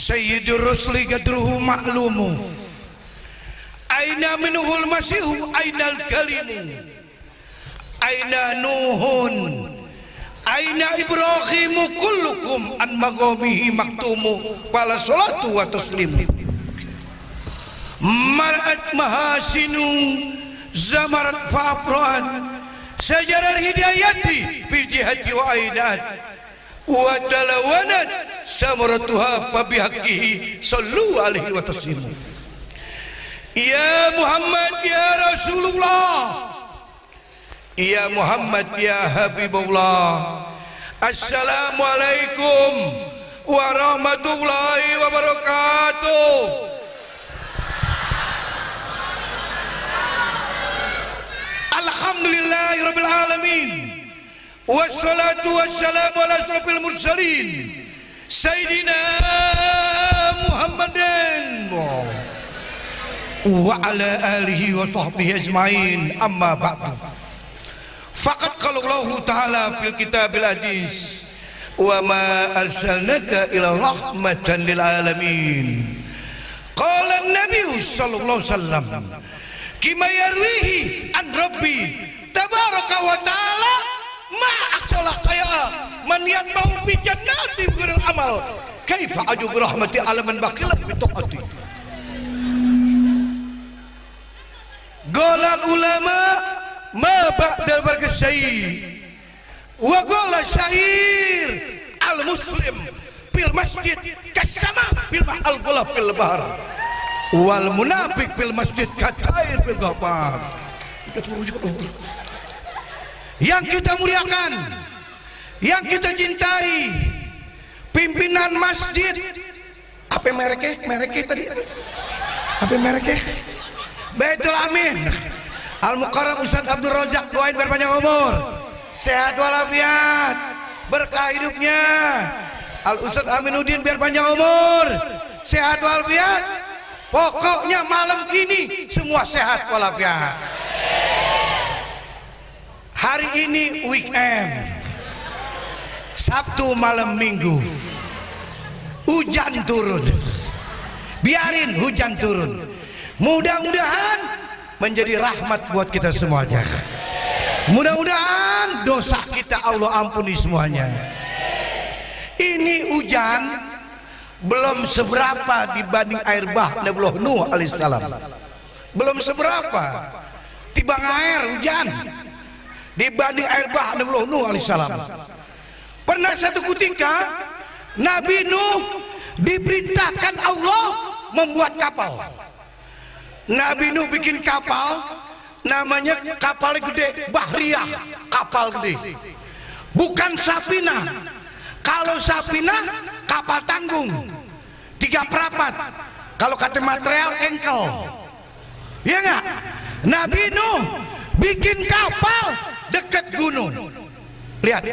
Sayyidur Rusli gadruhu ma'lumu, aina minuhul masihu ainal kalimu, aina Nuhun, aina Ibrahimu, kullukum an magomihi maktumu, pala salatu wa taslimu. Mar'at mahasinu zamarat fa'afro'at sajaral hidayati bil jihati wa ainat wa dalawanat samaratuha pabihaqqihi sallu alaihi wa taslimu. Ya Muhammad ya Rasulullah, ya Muhammad ya Habibullah, assalamualaikum warahmatullahi wabarakatuh. Alhamdulillahi rabbil alamin, wassalatu wassalamu ala asrofil mursalin Sayyidina Muhammadin wa ala alihi wa sahbihi ajma'in, amma ba'du. Faqad qala Allah ta'ala fil kitabil aziz, wa ma arsalnaka ila rahmatan lil alamin. Qala an-nabiy sallallahu alaihi wasallam kima yarwihi an rabbi tabaraka wa ta'ala ma aqala qaya man yatba'u bi jannati bighairi amal kaifa ajub rahmati ala man baqila bi taqati. Qala ulama ma ba'da barkasyi wa qala syair al muslim fil masjid kasama fil al qulab fil bahr wal munafik fil masjid katair fil ghafar. Yang kita muliakan, yang kita cintai, pimpinan masjid, apa mereknya? Mereknya tadi apa mereknya? Baitul Amin Al Mukarram Ustaz Abdul Razak, doain biar panjang umur, sehat walafiat, berkah hidupnya. Al Ustaz Aminuddin biar panjang umur, sehat walafiat. Pokoknya malam ini semua sehat walafiat. Hari ini weekend, Sabtu malam Minggu, hujan turun. Biarin hujan turun, mudah-mudahan menjadi rahmat buat kita semuanya. Mudah-mudahan dosa kita Allah ampuni semuanya. Ini hujan belum seberapa dibanding air bah Nabi Nuh alaihissalam. Belum seberapa tibang air hujan dibanding air bah Nabi Nuh alaihissalam. Pernah satu ketika Nabi Nuh diperintahkan Allah membuat kapal. Nabi Nuh bikin kapal, namanya kapal gede, Bahriyah, kapal gede. Bukan Safinah. Kalau Safinah kapal tanggung 3 perapat, kalau kata material engkel, ya enggak? Nabi Nuh bikin kapal dekat gunung. Lihat,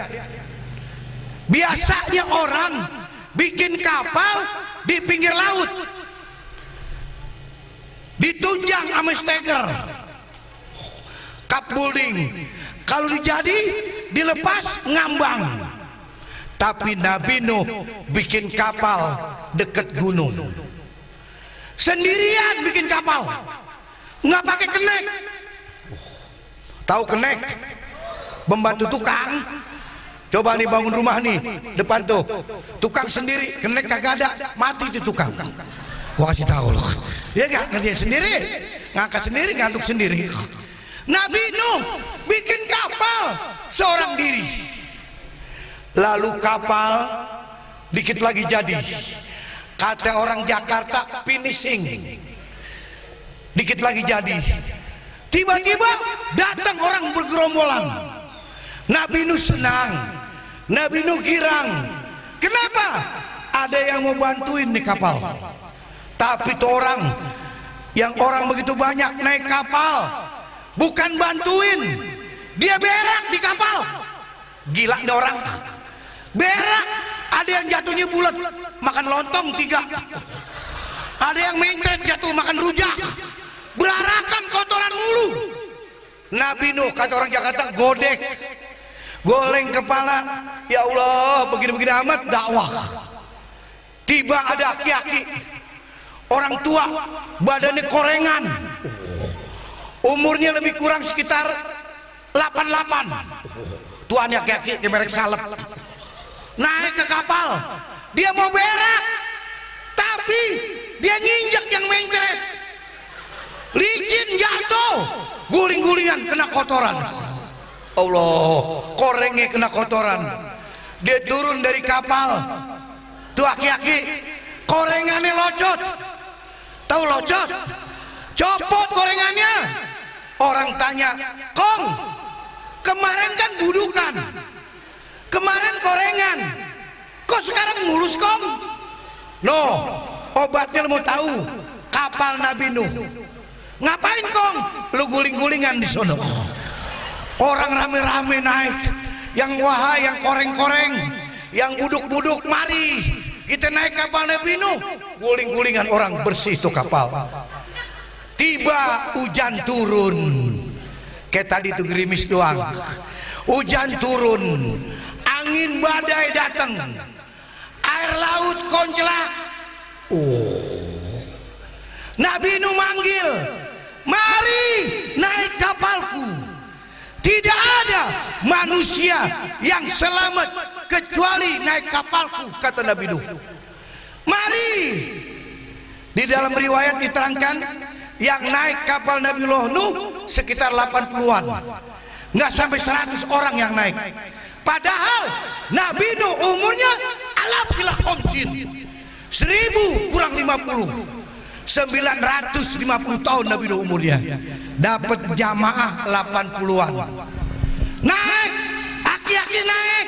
biasanya orang bikin kapal di pinggir laut, ditunjang sama steger, kap building. Kalau dijadi dilepas ngambang. Tapi Nabi Nuh bikin kapal dekat gunung, sendirian bikin kapal, nggak pakai kenek. Tahu kenek? Membantu tukang. Coba nih bangun rumah nih depan tuh, tukang sendiri, kenek kagak ada, mati tuh tukang. Gua kasih tahu loh, ya nggak, ngerjain sendiri, ngangkat sendiri, ngantuk sendiri. Nabi Nuh bikin kapal seorang diri. Lalu kapal dikit lagi jadi, kata orang Jakarta finishing, dikit lagi jadi. Tiba-tiba datang orang bergerombolan. Nabi Nuh senang, Nabi Nuh girang. Kenapa? Ada yang mau bantuin nih kapal. Tapi tuh orang, yang orang begitu banyak naik kapal, bukan bantuin, dia berak di kapal. Gila nih orang. Berak, ada yang jatuhnya bulat, makan lontong 3. Ada yang mencret jatuh makan rujak, berarakan kotoran mulu. Nabi Nuh, kata orang Jakarta, godek, goleng kepala. Ya Allah, begini-begini amat dakwah. Tiba ada aki-aki, orang tua, badannya korengan, umurnya lebih kurang sekitar 88. Tuannya aki-aki merek salep, naik ke kapal. Dia mau berak, tapi dia nginjek yang mencret, licin, jatuh, guling-gulingan, kena kotoran. Allah, korengnya kena kotoran. Dia turun dari kapal. Tuh aki-aki, korengannya locot. Tahu locot? Copot korengannya. Orang tanya, Kong, kemarin kan budukan, kemarin korengan, kok sekarang mulus, Kong? No, obatnya lo mau tahu? Kapal Nabi Nuh. Ngapain, Kong? Lu guling-gulingan di sono. Orang rame-rame naik, yang wahai, yang koreng-koreng, yang buduk-buduk, mari kita naik kapal Nabi Nuh. Guling-gulingan orang, bersih tuh kapal. Tiba hujan turun, kayak tadi tuh gerimis doang. Hujan turun, angin badai datang, air laut koncelak. Nabi Nuh manggil, mari naik kapalku. Tidak ada manusia yang selamat kecuali naik kapalku, kata Nabi Nuh. Mari. Di dalam riwayat diterangkan, yang naik kapal Nabi Nuh sekitar 80-an, nggak sampai 100 orang yang naik. Padahal Nabi Nuh umurnya alhamdulillah komsin 1000 kurang 50, 950 tahun Nabi Nuh umurnya. Dapat jamaah 80-an. Naik, aki-aki naik,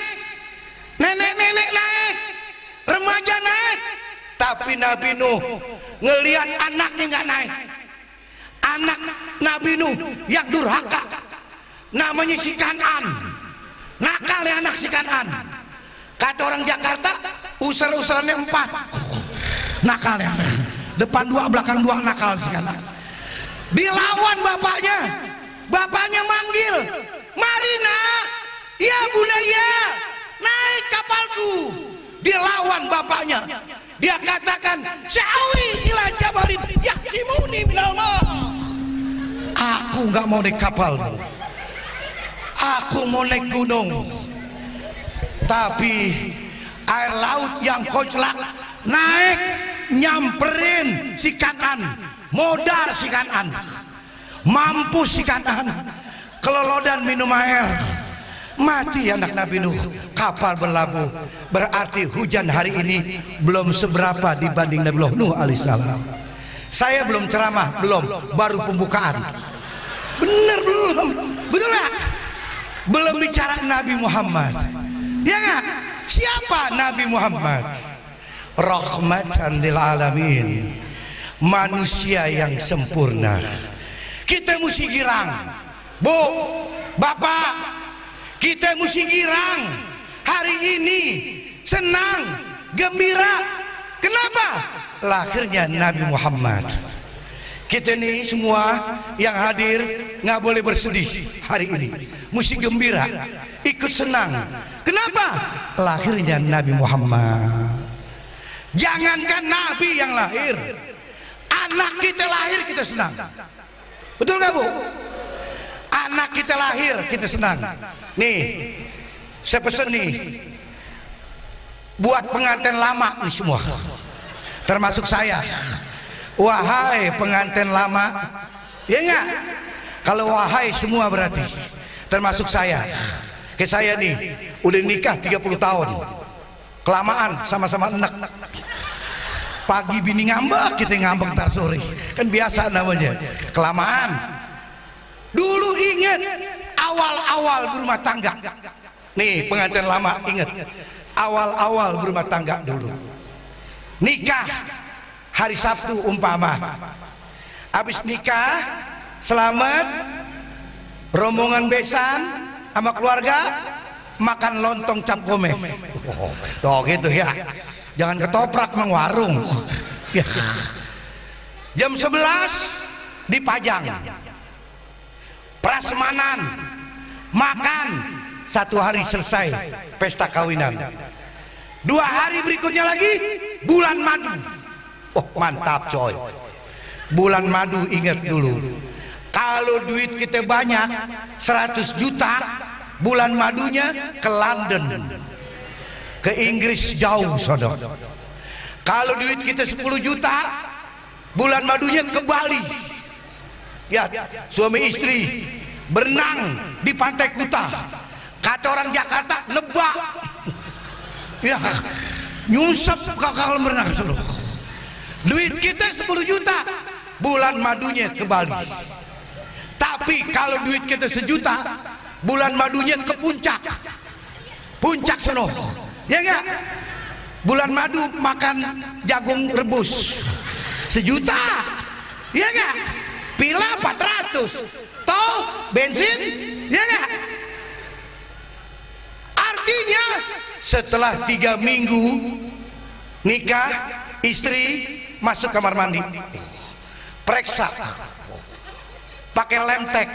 nenek-nenek naik, remaja naik. Tapi Nabi Nuh ngelihat anaknya nggak naik. Anak Nabi Nuh yang durhaka, namanya si Kan'an. Nakal ya anak si Kan'an. Kata orang Jakarta, usar-usarannya 4. Nakal ya. Depan 2, belakang 2, nakal si Kan'an. Dilawan bapaknya. Bapaknya manggil, mari nak, ya bunaya, naik kapalku. Dilawan bapaknya. Dia katakan, sa'awi ila jabalin yahsimuni minal ma'. Aku nggak mau naik kapal, aku mau naik gunung. Tapi air laut yang koclak naik, nyamperin si Kan'an, modal si Kan'an, mampus si Kan'an, kelolodan minum air, mati anak Nabi Nuh. Kapal berlabuh. Berarti hujan hari ini belum seberapa dibanding Nabi Nuh alaihissalam. Saya belum ceramah, belum, baru pembukaan. Bener belum? Betul gak? Belum bicara Nabi Muhammad. Ya gak? Siapa Nabi Muhammad? Rahmatan lil alamin, manusia yang sempurna. Kita mesti girang, Bu, Bapak, kita mesti girang hari ini, senang, gembira. Kenapa? Lahirnya Nabi Muhammad. Kita nih semua yang hadir nggak boleh bersedih hari ini, mesti gembira, ikut senang. Kenapa? Lahirnya Nabi Muhammad. Jangankan Nabi yang lahir, anak kita lahir kita senang. Betul nggak, Bu? Anak kita lahir kita senang. Nih, saya pesen nih buat pengantin lama nih semua, termasuk saya. Wahai pengantin lama, ya enggak? Kalau wahai semua berarti termasuk saya. Kayak saya nih udah nikah 30 tahun, kelamaan sama-sama enek. Pagi bini ngambek, kita ngambek ntar sore, kan biasa namanya, kelamaan. Dulu ingat awal-awal berumah tangga. Nih pengantin lama ingat awal-awal berumah tangga dulu. Nikah hari Sabtu umpama, habis nikah selamat, rombongan besan sama keluarga makan lontong cap gome. Tuh gitu ya, jangan ketoprak mang warung ya. Jam 11 dipajang prasmanan, makan, 1 hari selesai pesta kawinan. 2 hari berikutnya lagi bulan madu. Oh mantap coy. Bulan madu, ingat dulu, kalau duit kita banyak 100 juta, bulan madunya ke London, ke Inggris jauh saudara. Kalau duit kita 10 juta, bulan madunya ke Bali. Ya, suami istri berenang di Pantai Kuta, kata orang Jakarta nebak, ya nyungsep kalau berenang. Duit kita 10 juta, bulan madunya ke Bali. Tapi kalau duit kita 1 juta, bulan madunya ke puncak, puncak sono, ya enggak? Bulan madu makan jagung rebus 1 juta, ya enggak? Pila 400, tol, bensin, ya enggak? Artinya setelah 3 minggu nikah, istri masuk kamar mandi, periksa, pakai lemtek,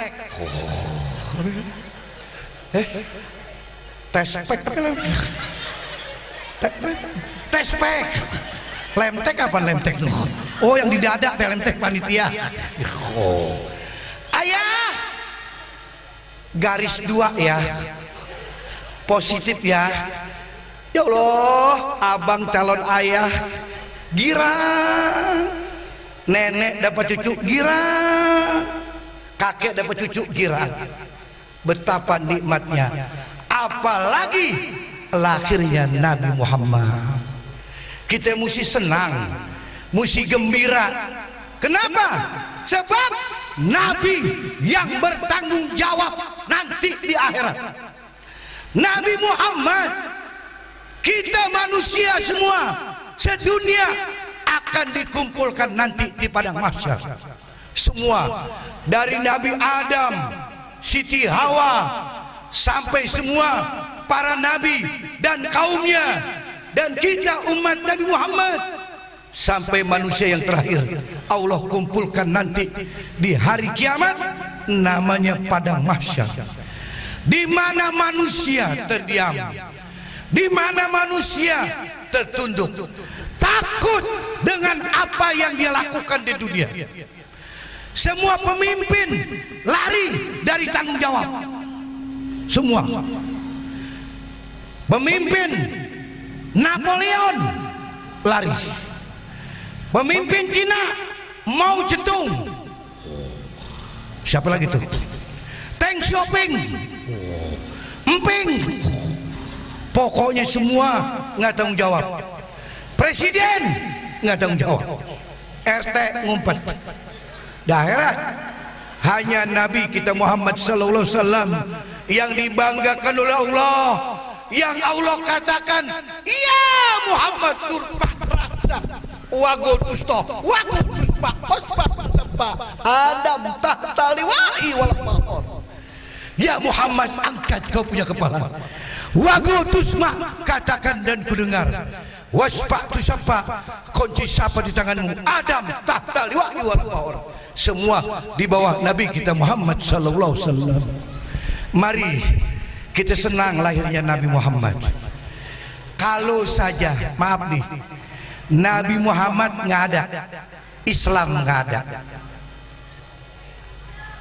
tes pek, pakai lemtek, tes pek, lemtek apa lemtek tuh? Oh yang di dada teh lemtek panitia. Oh. Ayah garis 2 ya, positif ya. Ya Allah, abang calon ayah girang, nenek dapat cucu girang, kakek dapat cucu girang. Betapa nikmatnya, apalagi lahirnya Nabi Muhammad. Kita mesti senang, mesti gembira. Kenapa? Sebab Nabi yang bertanggung jawab nanti di akhirat. Nabi Muhammad, kita manusia semua sedunia akan dikumpulkan nanti di padang mahsyar. Semua dari Nabi Adam, Siti Hawa, sampai semua para nabi dan kaumnya, dan kita umat Nabi Muhammad sampai manusia yang terakhir, Allah kumpulkan nanti di hari kiamat, namanya padang mahsyar, di mana manusia terdiam, di mana manusia tertunduk, takut dengan apa yang dia lakukan di dunia. Semua pemimpin lari dari tanggung jawab. Semua pemimpin, Napoleon lari, pemimpin Cina Mao Zedong, siapa lagi tuh, Deng Xiaoping, Emping, pokoknya semua nggak tanggung jawab. Presiden nggak tanggung jawab, RT ngumpet. Daerah hanya Nabi kita Muhammad sallallahu alaihi wasallam yang dibanggakan oleh Allah, yang Allah katakan, ya Muhammad turpa rasa wagut usto wagut uspa uspa uspa Adam tahta liwa'i wal mahor. Ya Muhammad, angkat kau punya kepala, wagut usma, katakan dan kudengar, waspa tusapa, kunci sapa di tanganmu, Adam tahta liwa'i wal mahor. Semua di bawah Nabi kita Muhammad sallallahu alaihi wasallam. Mari kita senang lahirnya Nabi Muhammad. Kalau saja, maaf nih, Nabi Muhammad nggak ada, Islam nggak ada,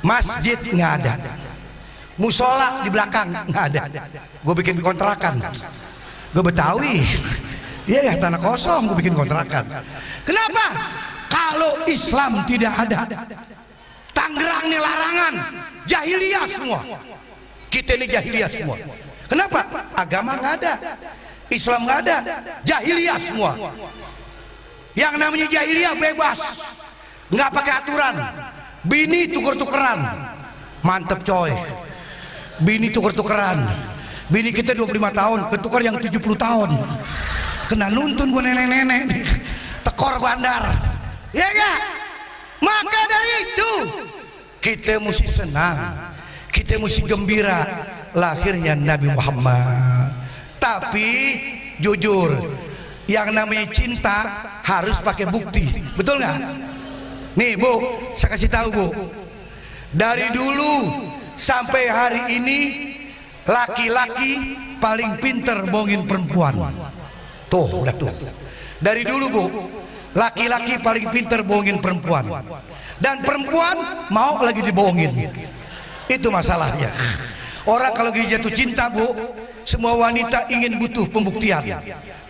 masjid nggak ada, musola di belakang nggak ada. Gue bikin kontrakan, gue Betawi, ya tanah kosong, gue bikin kontrakan. Kenapa? Kalau Islam tidak ada, Tangerang ini larangan, jahiliyah semua. Kita ini jahiliyah semua. Kenapa? Agama nggak ada, Islam nggak ada, jahiliyah semua. Yang namanya jahiliyah bebas, nggak pakai aturan. Bini tuker-tukeran, mantep coy. Bini tuker-tukeran. Bini kita 25 tahun, ketukar yang 70 tahun. Kena nuntun gue nenek-nenek, tekor bandar. Ya enggak? Maka dari itu kita mesti senang, kita mesti gembira lahirnya Nabi Muhammad. Tapi jujur, yang namanya cinta harus pakai bukti, betul nggak? Nih Bu, saya kasih tahu Bu, dari dulu sampai hari ini laki-laki paling pinter bohongin perempuan. Tuh, udah tuh. Dari dulu Bu, laki-laki paling pinter bohongin perempuan, dan perempuan mau lagi dibohongin. Itu masalahnya. Orang kalau jatuh cinta Bu, semua wanita ingin butuh pembuktian.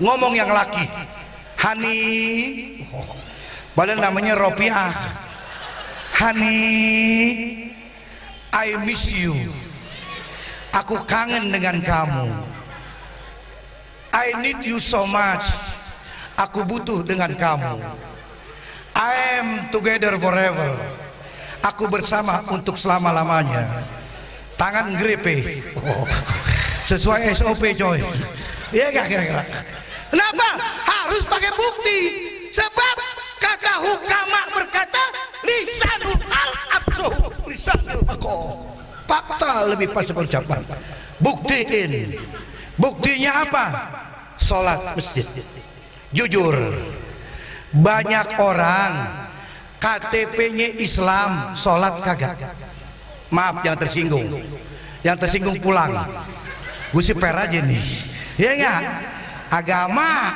Ngomong yang laki, Hani, padahal namanya Ropiah. Hani, I miss you. Aku kangen dengan kamu. I need you so much. Aku butuh dengan kamu. I am together forever. Aku bersama untuk selama-lamanya. Tangan grepe. Sesuai SOP coy. Iya gak kira-kira? Kenapa harus pakai bukti? Sebab kata hukama berkata lisanul hal absuh, lisanul maqal. Fakta lebih pas berucapan. Buktiin. Buktinya apa? Sholat masjid. Jujur, banyak orang KTP-nya Islam, sholat kagak. Maaf yang tersinggung. Yang tersinggung pulang. Gue sih per aja nih. Ya enggak? Agama,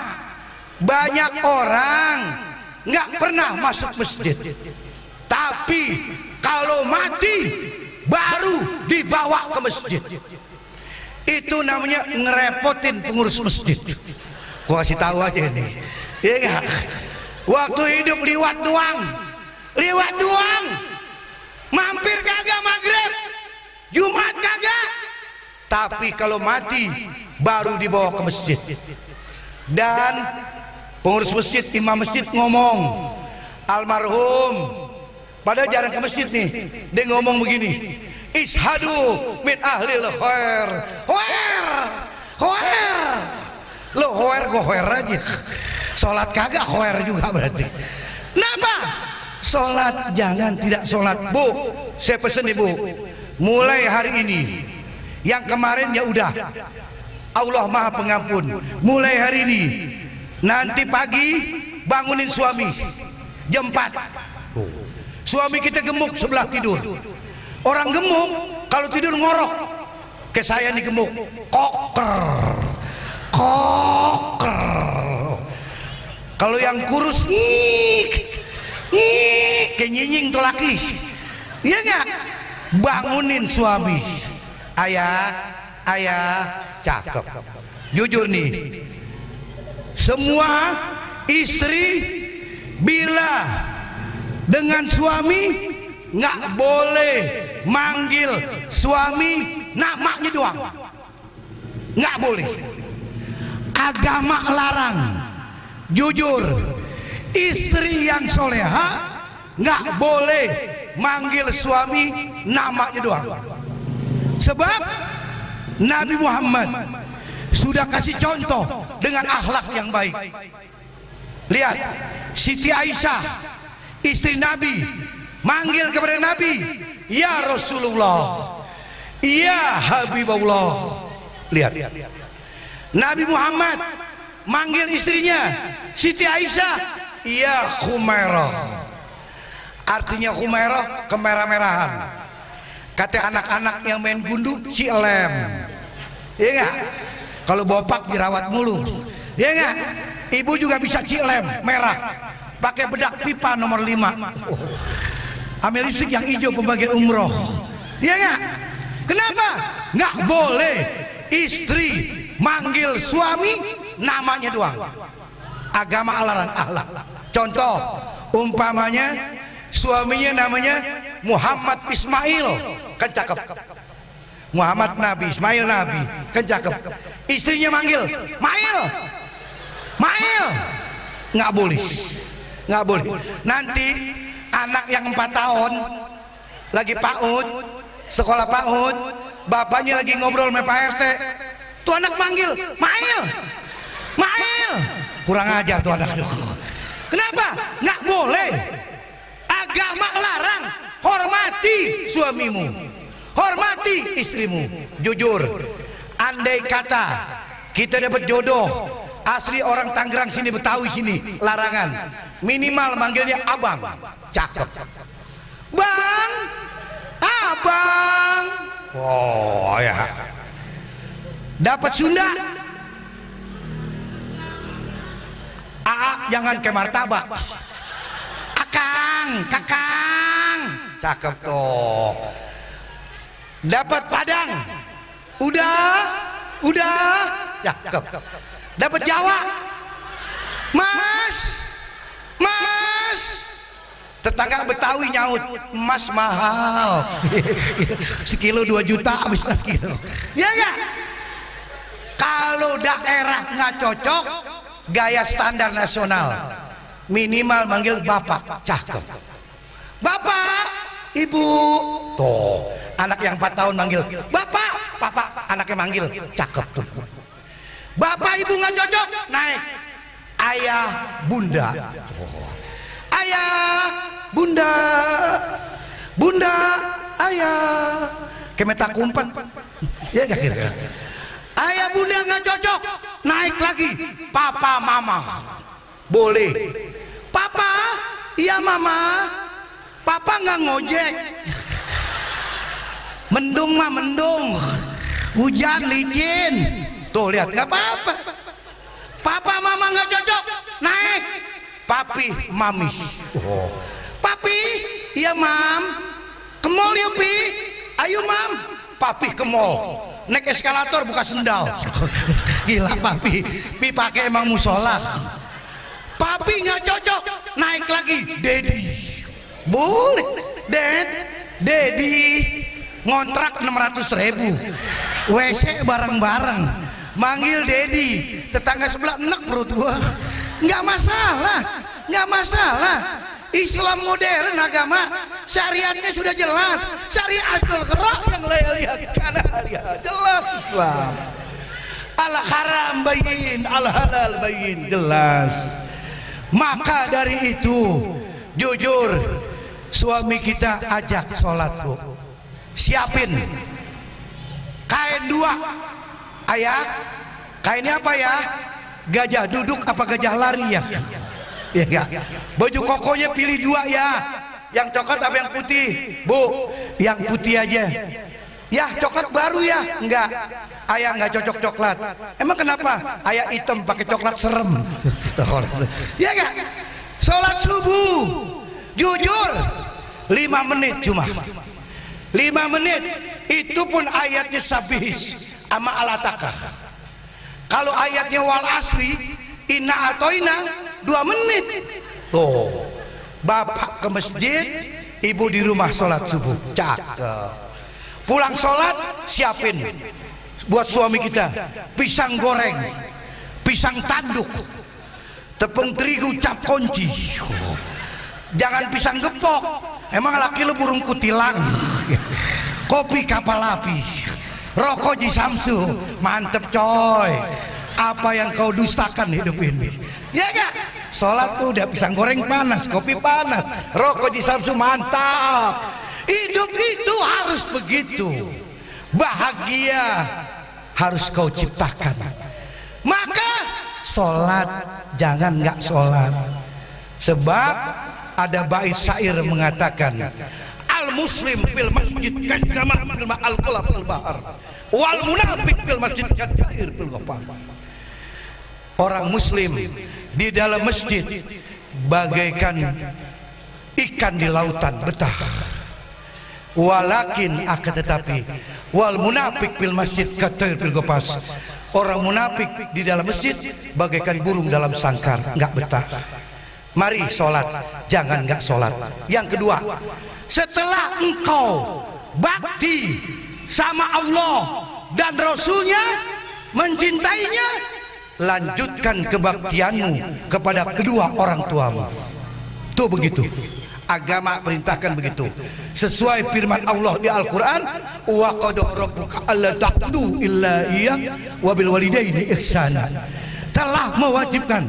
banyak orang nggak pernah masuk masjid, tapi kalau mati baru dibawa ke masjid. Itu namanya ngerepotin pengurus masjid. Gua kasih tahu aja nih, ya enggak? Waktu hidup liwat doang, mampir kagak maghrib, Jumat kagak, tapi kalau mati baru dibawa ke masjid. Dan pengurus masjid, imam masjid ngomong, almarhum padahal jarang ke masjid nih, dia ngomong begini, ishadu min ahlil khair. Khair lo khair aja, sholat kagak khair juga berarti. Kenapa? Sholat jangan tidak sholat. Bu, saya pesen nih Bu, mulai hari ini, yang kemarin ya udah, Allah Maha Pengampun. Mulai hari ini, nanti pagi bangunin suami jam 4. Suami kita gemuk sebelah tidur. Orang gemuk kalau tidur ngorok. Kayak saya nih gemuk, koker. Kalau yang kurus kayak nyinying tuh laki. Iya nggak? Bangunin suami. Ayah cakep. Jujur nih, semua istri bila dengan suami nggak boleh manggil suami namanya doang, nggak boleh. Agama larang. Jujur, istri yang soleha nggak boleh manggil suami namanya doang. Sebab Nabi Muhammad sudah kasih contoh dengan akhlak yang baik. Lihat, Siti Aisyah istri Nabi manggil kepada Nabi, ya Rasulullah, ya Habibullah. Lihat, Nabi Muhammad manggil istrinya Siti Aisyah, ya Khumairah. Artinya Khumairah kemerah-merahan. Kata anak-anak yang main gundu, Cilem. Iya enggak? Kalau bopak dirawat mulu. Iya enggak? Ibu juga bisa Cilem, merah. Pakai bedak pipa nomor 5. Ambil listrik yang hijau pembagian umroh. Iya enggak? Kenapa? Nggak boleh istri manggil suami namanya doang. Agama larang akhlak. Contoh, umpamanya suaminya namanya Muhammad Ismail, kan cakep. Muhammad Nabi, Ismail Nabi, kan cakep. Istrinya manggil Mail, nggak boleh, nggak boleh. Nanti anak yang 4 tahun lagi PAUD, sekolah PAUD, bapaknya lagi ngobrol sama Pak RT, tuh anak manggil Mail, kurang ajar tuh anak. Kenapa? Nggak boleh. Agama larang. Hormati suamimu, hormati istrimu. Jujur, andai kata kita dapat jodoh asli orang Tangerang sini, Betawi sini, larangan, minimal manggilnya abang, cakep. Bang, abang. Oh ya. Dapat Sunda, Aa jangan ke martabak. Akang, kakang. Cakep tuh. Dapat Padang. Udah. Cakep. Dapat Jawa. Mas. Tetangga Betawi nyaut, emas mahal. Sekilo 2 juta habis sekilo. Ya enggak? Kalau daerah nggak cocok, gaya standar nasional, minimal manggil bapak. Cakep. Bapak, ibu. Tuh, anak yang 4 tahun manggil bapak, anaknya manggil. Cakep tuh. Bapak ibu nggak cocok, naik ayah bunda. Ayah bunda ayah kemetak kumpat. Ya gak kira. Ayah bunda nggak cocok, naik lagi papa mama. Boleh. Papa, iya mama. Papa nggak ngojek. Mendung mah mendung, hujan licin. Tuh lihat, nggak apa-apa. Papa mama nggak cocok, naik papi mami. Oh. Papi, iya mam. Ke mall yuk pi. Ayo mam. Papi ke mall. Naik eskalator buka sendal. Gila papi. Pi pakai emang musola. Papi nggak cocok, naik lagi dedi. Boleh. Dedi ngontrak 600.000. WC bareng-bareng. Manggil dedi. Tetangga sebelah enek perut gua. Nggak masalah. Islam modern agama syariatnya sudah jelas. Syariatul qira yang lihat karena lihat jelas Islam. Al haram bayyin, al halal bayyin, jelas. Maka dari itu jujur suami kita ajak sholat bu, siapin kain 2 ayah. Kainnya apa ya? Gajah duduk apa gajah lari ya? Ya enggak. Baju kokonya pilih 2 ya. Yang coklat apa yang putih? Bu, yang putih aja. Ya, coklat baru ya? Enggak. Ayah enggak cocok coklat. Emang kenapa? Ayah hitam pakai coklat serem. Ya enggak? Sholat subuh. Jujur 5 menit cuma. 5 menit. Itu pun ayatnya sabihis sama alatakah. Kalau ayatnya wal asri inna atoina 2 menit. Tuh, bapak ke masjid, ibu di rumah sholat subuh. Cakep. Pulang sholat siapin buat suami kita pisang goreng, pisang tanduk, tepung terigu cap kunci. Jangan pisang gepok, emang laki lu burung kutilang. Kopi kapal api, rokok Ji Samsu, mantep coy. Apa yang kau dustakan hidup ini? Ya gak? Sholat tuh udah pisang goreng panas, kopi panas, rokok Ji Samsu mantap. Hidup itu harus begitu. Bahagia harus kau ciptakan. Maka sholat jangan nggak sholat. Sebab ada bait syair mengatakan, al muslim fil masjid kajama al qalb al bahar wal munafiq fil masjid kajair fil ghafar. Orang muslim di dalam masjid bagaikan ikan di lautan betah. Walakin akan tetapi wal munafik fil masjid kajair fil ghafar. Orang munafik di dalam masjid bagaikan burung dalam sangkar, enggak betah. Mari sholat, jangan enggak sholat. Yang kedua, setelah engkau bakti sama Allah dan Rasulnya, mencintainya, lanjutkan kebaktianmu kepada kedua orang tuamu. Tuh begitu, agama perintahkan begitu. Sesuai firman Allah di Al-Quran, wa qad rabbuka alla ta'budu illa iyyah wa bil walidaini ihsana. Telah mewajibkan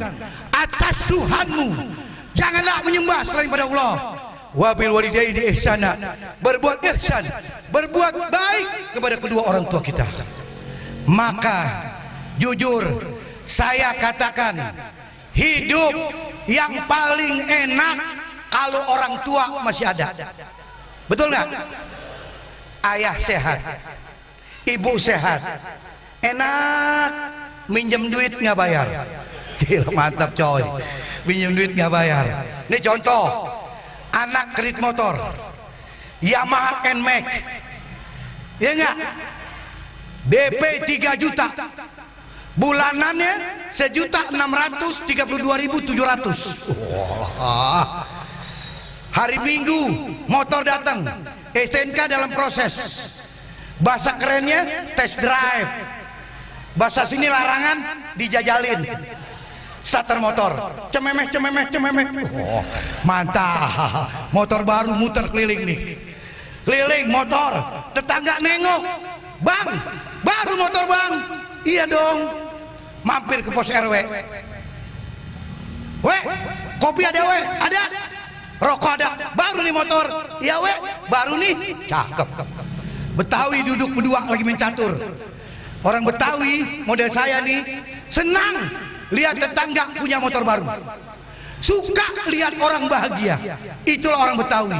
atas Tuhanmu, janganlah menyembah selain pada Allah. Wabil walidaini ihsana, berbuat ihsan, berbuat baik kepada kedua orang tua kita. Maka jujur saya katakan, hidup yang paling enak kalau orang tua masih ada. Betul nggak? Ayah sehat, ibu sehat, enak, minjem duit nggak bayar, Gila, mantap coy. Pinjam duit nggak bayar. Ini contoh anak kredit motor Yamaha NMAX, ya nggak? DP 3 juta, bulanannya 1.632.700. Wah. Hari Minggu motor datang, STNK dalam proses. Bahasa kerennya test drive, bahasa sini larangan dijajalin. Starter motor, cememeh. Oh, mantap. Motor baru muter keliling nih. Keliling motor, tetangga nengok, bang, baru motor bang. Iya dong. Mampir ke pos RW. Weh, kopi ada weh? Ada. Rokok ada. Baru nih motor. Iya weh, baru nih. Cakep. Betawi duduk berdua lagi main catur. Orang Betawi model saya nih senang lihat tetangga punya motor baru, suka lihat orang bahagia. Itulah orang Betawi.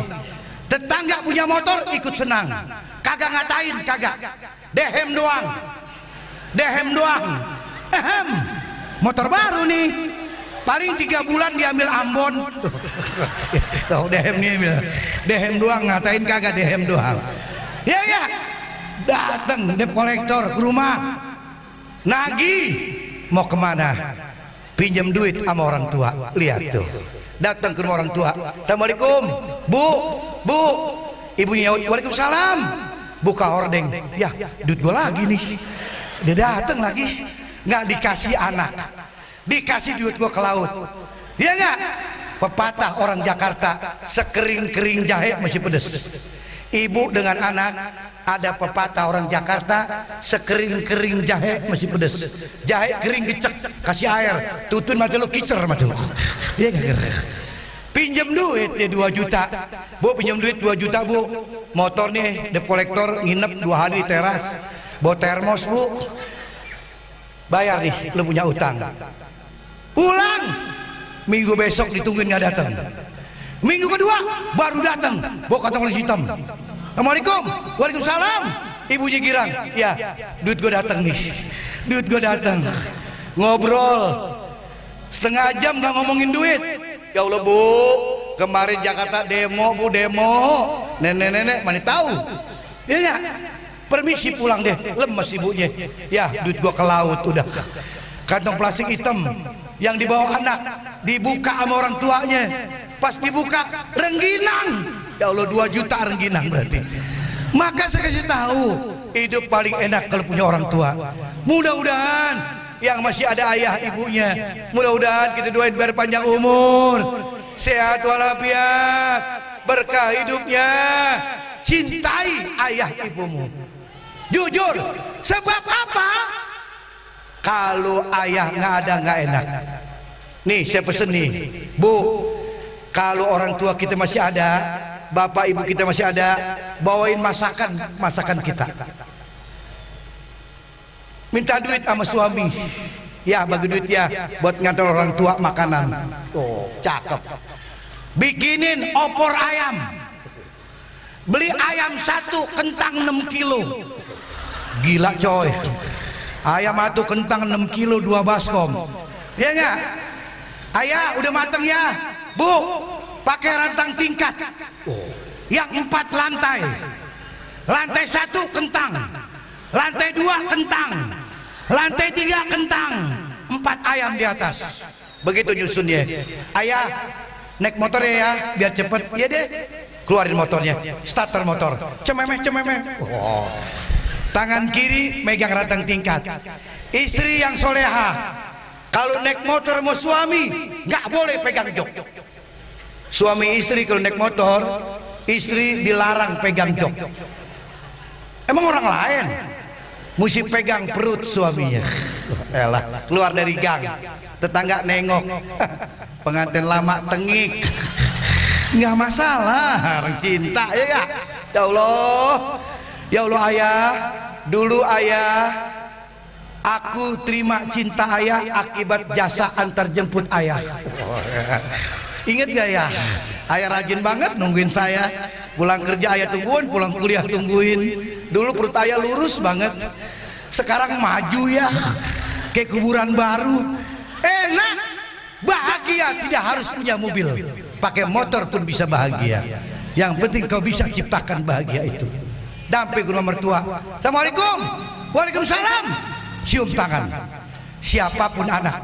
Tetangga punya motor ikut senang, kagak ngatain, kagak, dehem doang. Motor baru nih, paling 3 bulan diambil Ambon. Oh, dehem doang, ngatain kagak, dehem doang. Ya, datang debt kolektor ke rumah, nagih. Mau kemana? Pinjam duit sama orang tua. Lihat tuh, datang ke rumah orang tua. Assalamualaikum, bu, ibunya waalaikumsalam. Buka hordeng, ya duit gue lagi nih. Dia datang lagi, nggak dikasih anak, dikasih duit gue ke laut. Iya nggak? Pepatah orang Jakarta, sekering-kering jahe masih pedes. Ibu dengan anak, ada pepatah orang Jakarta, sekering-kering jahe masih pedes. Jahe kering dicek, kasih air, tutun mati lu, kicer mati lu. Iya gak? Pinjam duit ya 2 juta. Bu, pinjam duit 2 juta bu. Motor nih debt kolektor, nginep 2 hari di teras, bawa termos bu. Bayar nih, lu punya utang. Pulang, minggu besok ditungguin gak datang. Minggu kedua baru datang, bawa kantong hitam. Assalamualaikum, waalaikumsalam. Ibunya girang, ya duit gue datang nih, duit gue datang. Ngobrol setengah jam gak ngomongin duit. Ya Allah bu, kemarin Jakarta demo bu, demo. Nenek-nenek mana tahu? Ya ya, permisi pulang deh, lemes ibunya. Ya duit gue ke laut udah. Kantong plastik hitam yang dibawa anak dibuka sama orang tuanya. Pas dibuka rengginang. Ya Allah, 2 juta rengginang berarti. Maka saya kasih tahu, hidup paling enak kalau punya orang tua. Mudah-mudahan yang masih ada ayah ibunya, mudah-mudahan kita doain biar panjang umur, sehat walafiat, berkah hidupnya. Cintai ayah ibumu. Jujur, sebab apa? Kalau ayah nggak ada nggak enak. Nih saya pesen nih, bu, kalau orang tua kita masih ada, bapak ibu kita masih ada, bawain masakan kita. Minta duit sama suami, ya bagi duit ya buat ngantar orang tua makanan. Oh cakep. Bikinin opor ayam, beli ayam 1, kentang 6 kilo. Gila coy, ayam 1 kentang 6 kilo 2 baskom. Ya nggak? Ayah udah mateng ya bu, pakai rantang tingkat yang 4 lantai. Lantai 1 kentang, lantai 2 kentang, lantai 3 kentang, 4 ayam di atas. Begitu nyusunnya. Ayah naik motor ya biar cepet. Ya deh, keluarin motornya, starter motor, cememeh. Oh. Tangan kiri megang rantang tingkat. Istri yang soleha, kalau naik motor sama suami nggak boleh pegang jok. Suami istri kalau naik motor, istri dilarang pegang jok. Emang orang lain mesti pegang perut suaminya. Elah, keluar dari gang, tetangga nengok, pengantin lama tengik. Nggak masalah, orang cinta ya ya. Ya Allah, ya Allah ayah, dulu ayah, aku terima cinta ayah akibat jasa antar jemput ayah. Ingat gak ya? Ayah rajin banget nungguin saya. Pulang kerja ayah tungguin, pulang kuliah tungguin. Dulu perut ayah lurus banget. Sekarang maju ya, kayak kuburan baru. enak, bahagia, tidak harus punya mobil, pakai motor pun bisa bahagia. Yang penting kau bisa ciptakan bahagia itu. Dampai ke rumah mertua, assalamualaikum, waalaikumsalam, cium tangan. Siapapun anak,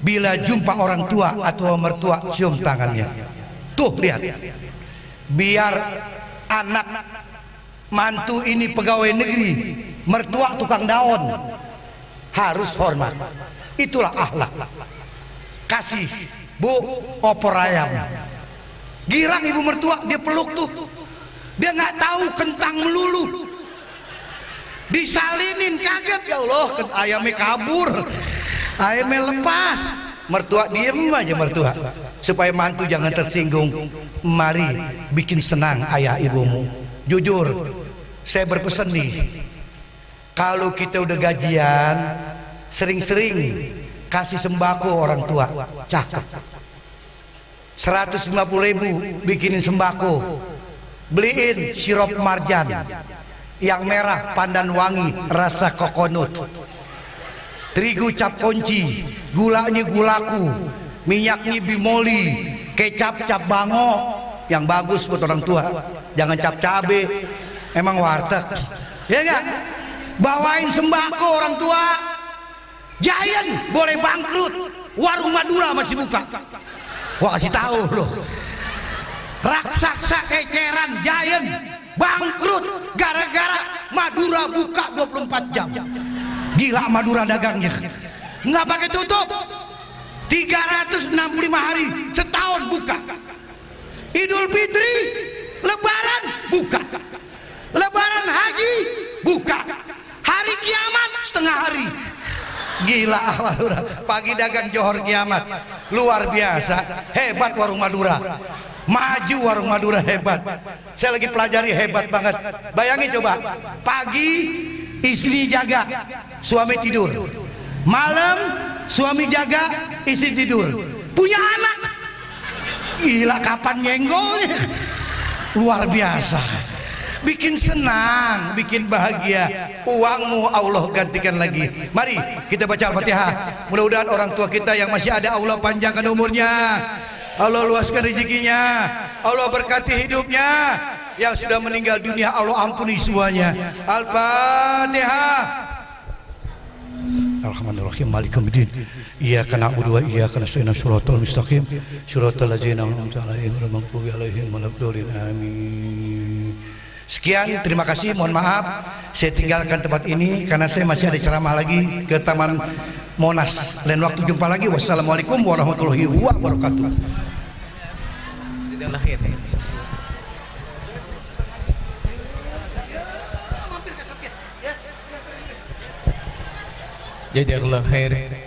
bila jumpa orang tua atau mertua, cium tangannya. Tuh lihat, biar anak mantu ini pegawai negeri, mertua tukang daun, harus hormat. Itulah akhlak. Kasih bu opor ayam, girang ibu mertua, dia peluk tuh, dia nggak tahu kentang melulu, disalinin kaget, ya Allah ayamnya kabur, ayamnya lepas. Mertua diem aja mertua, supaya mantu jangan tersinggung. Mari bikin senang ayah ibumu. Jujur, saya berpesan nih, kalau kita udah gajian, sering-sering kasih sembako orang tua. Cakep. 150.000 bikinin sembako, beliin sirup marjan yang merah pandan wangi rasa kokonut, terigu cap kunci, gulanya gulaku, minyaknya bimoli, kecap cap bango yang bagus buat orang tua, jangan cap cabe, emang warteg ya enggak. Bawain sembako orang tua. Giant boleh bangkrut, warung Madura masih buka. Wah, kasih tahu loh, raksasa eceran Giant bangkrut gara-gara Madura buka 24 jam. Gila Madura dagangnya, nggak pakai tutup, 365 hari setahun buka. Idul Fitri, Lebaran buka, Lebaran Haji buka, hari kiamat setengah hari. Gila Madura, pagi dagang johor kiamat, luar biasa, hebat warung Madura, maju warung Madura, hebat. Saya lagi pelajari, hebat banget. Bayangin coba, pagi istri jaga, suami tidur, malam suami jaga, istri tidur, punya anak. Gila, kapan nyenggolnya? Luar biasa. Bikin senang, bikin bahagia. Uangmu Allah gantikan lagi. Mari kita baca Al-Fatihah. Mudah-mudahan orang tua kita yang masih ada, Allah panjangkan umurnya, Allah luaskan rezekinya, Allah berkati hidupnya. Yang sudah meninggal dunia Allah ampuni semuanya. Al-Fatihah. Alhamdulillahirrahmanirrahim, maliki yaumiddin, iyyaka na'budu wa iyyaka nasta'in, shiratal mustaqim, shiratal ladzina an'amta 'alaihim ghairil maghdubi 'alaihim waladdallin. Amin. Sekian, terima kasih, mohon maaf saya tinggalkan tempat ini karena saya masih ada ceramah lagi ke Taman Monas. Lain waktu jumpa lagi. Wassalamualaikum warahmatullahi wabarakatuh. Jazakallah khair.